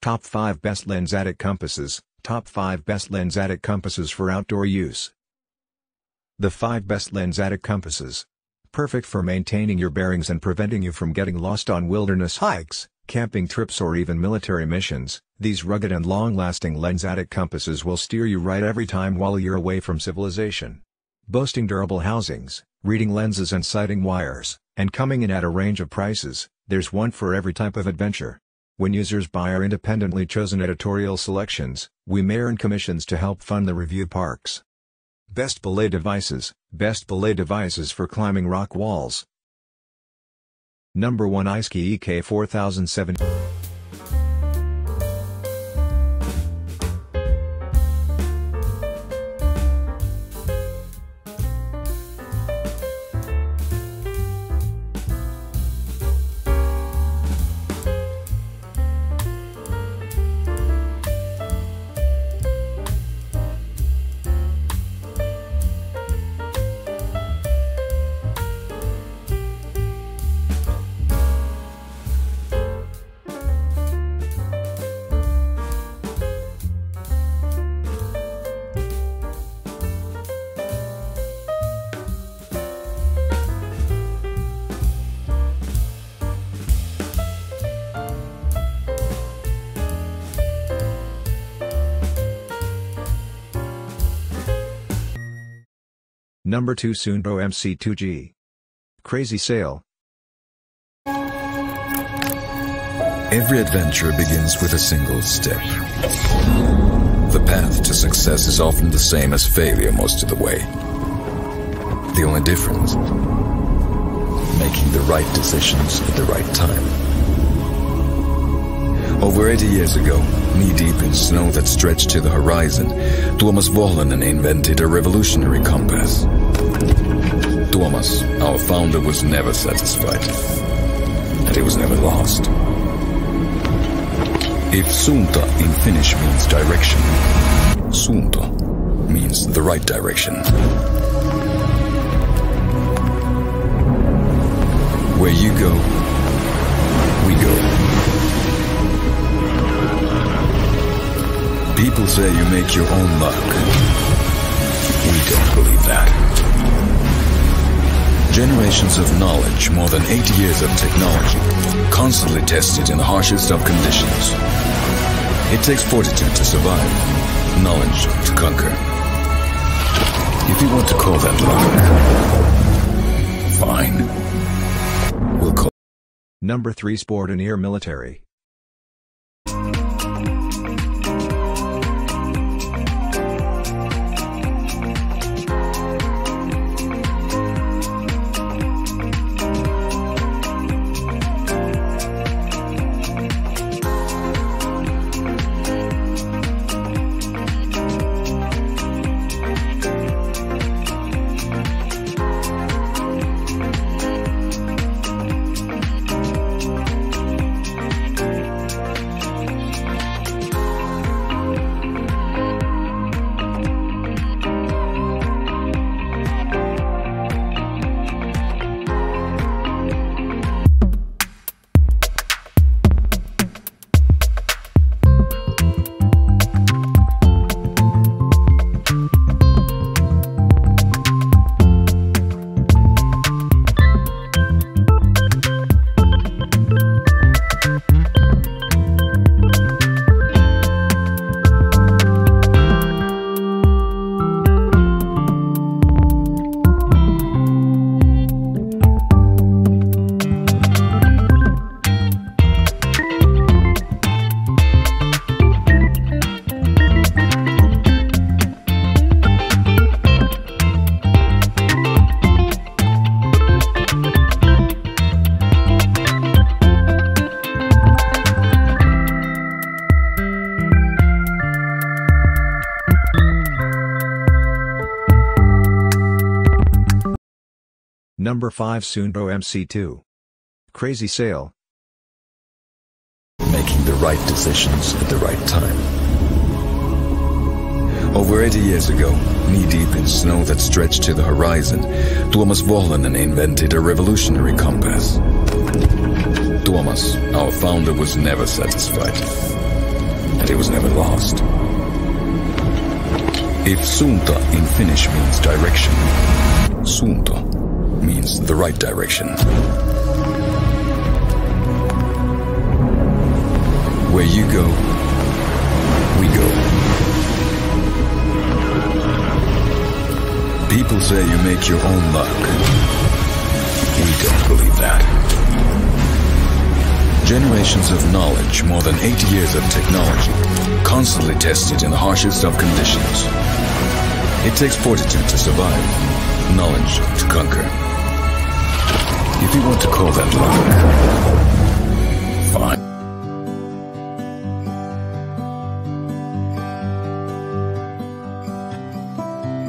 Top 5 Best Lensatic Compasses. Top 5 Best Lensatic Compasses for Outdoor Use. The 5 Best Lensatic Compasses. Perfect for maintaining your bearings and preventing you from getting lost on wilderness hikes, camping trips or even military missions. These rugged and long-lasting Lensatic compasses will steer you right every time while you're away from civilization. Boasting durable housings, reading lenses and sighting wires, and coming in at a range of prices, there's one for every type of adventure. When users buy our independently chosen editorial selections, we may earn commissions to help fund the Reviewparks. Best belay devices. Best belay devices for climbing rock walls. Number 1 iSki EK 4007. Number 2 Suunto MC2G. Crazy Sail. Every adventure begins with a single step. The path to success is often the same as failure most of the way. The only difference, making the right decisions at the right time. Over 80 years ago, knee-deep in snow that stretched to the horizon, Tuomas Vuohlinen invented a revolutionary compass. Tuomas, our founder, was never satisfied, and he was never lost. If suunta in Finnish means direction, suunto means the right direction. Where you go, we go. People say you make your own luck. We don't believe that. Generations of knowledge, more than 80 years of technology, constantly tested in the harshest of conditions. It takes fortitude to survive, knowledge to conquer. If you want to call that luck, fine. We'll call. Number 3 Sport and Air Military. Number 5 Suunto MC2. Crazy Sail. Making the right decisions at the right time. Over 80 years ago, knee-deep in snow that stretched to the horizon, Tuomas Vuohlinen invented a revolutionary compass. Tuomas, our founder, was never satisfied, and it was never lost. If suunta in Finnish means direction, suunto means the right direction. Where you go, we go. People say you make your own luck. We don't believe that. Generations of knowledge, more than 8 years of technology, constantly tested in the harshest of conditions. It takes fortitude to survive, knowledge to conquer. If you want to call that luck,